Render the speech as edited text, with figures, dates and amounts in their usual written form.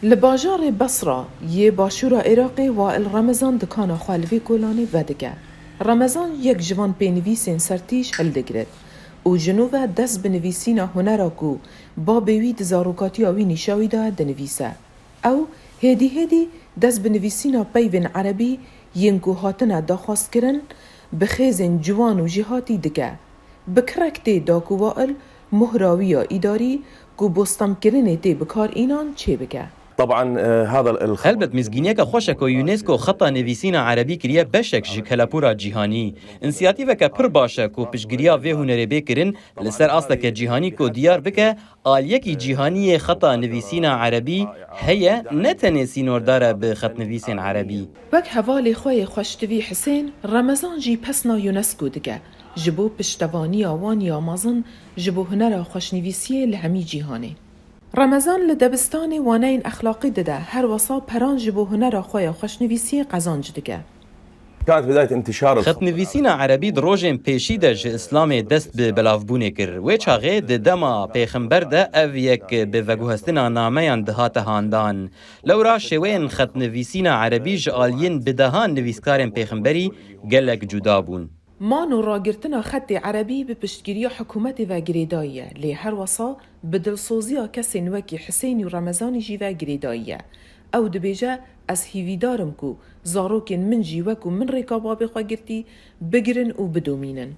لباجار بصرة یه باشورا عراقی وائل رمضان دکانا خالوی گولانی ودگه. رمضان یک جوان پینویسین سرتیش هلدگرد. او جنوبه دست بنویسینا هنرا کو با بیوید زاروکاتی آوی نشاوی دا دنویسه. او هدی دست بنویسینا پیوین عربی ینکو هاتنا داخواست کرن بخیزن جوان و جهاتی دگه. بکرکتی داکو وائل مهراوی اداری کو بستم کرنه تی بکار اینان چه بگه. طبعا هذا هلبت مزگینیه که خوشک و یونسکو خطا نویسینا عربی کریه بشک جی کلاپورا جیهانی انسیاتیو که پر باشه کو پشگریا و هنری بکرین لسر اصلا که جیهانی کو دیار بکه آلیکی جیهانی خطا نویسینا عربی هیا نتنه سینورداره به خط نویسین عربی وک حوالی خوی خوشتوی حسین رمضان جی پسنا یونسکو دگه جبو پشتوانی آوانی آمازن جبو هنر خوشنویسی لهمی جیهانی رمضان لدبستان وانین اخلاقی دده هر وصا پران جبو هنر خوی خوشنویسی قزانج دگه كانت بداية انتشار خط نویسینا عربی دروژن پیشی ده ج اسلام دست به بلافبونه کر و چاغه ده دما پیغمبر ده او یک به وگوهستنا نامه دهات هاندان لورا شوین خط نویسینا عربی جالین بدهان نویسکارن پیغمبری گلک جدا بون مانو راگرتنا خط عربی به پشتگیری حکومت و گریداییه لی هر وصا بدلسوزیا کسی نوکی حسینی و رمضانی جی و گریداییه او دبیجه از هیویدارم کو زاروکن من جی وکو من ریکا بابی خواه گرتی بگرن و بدومینن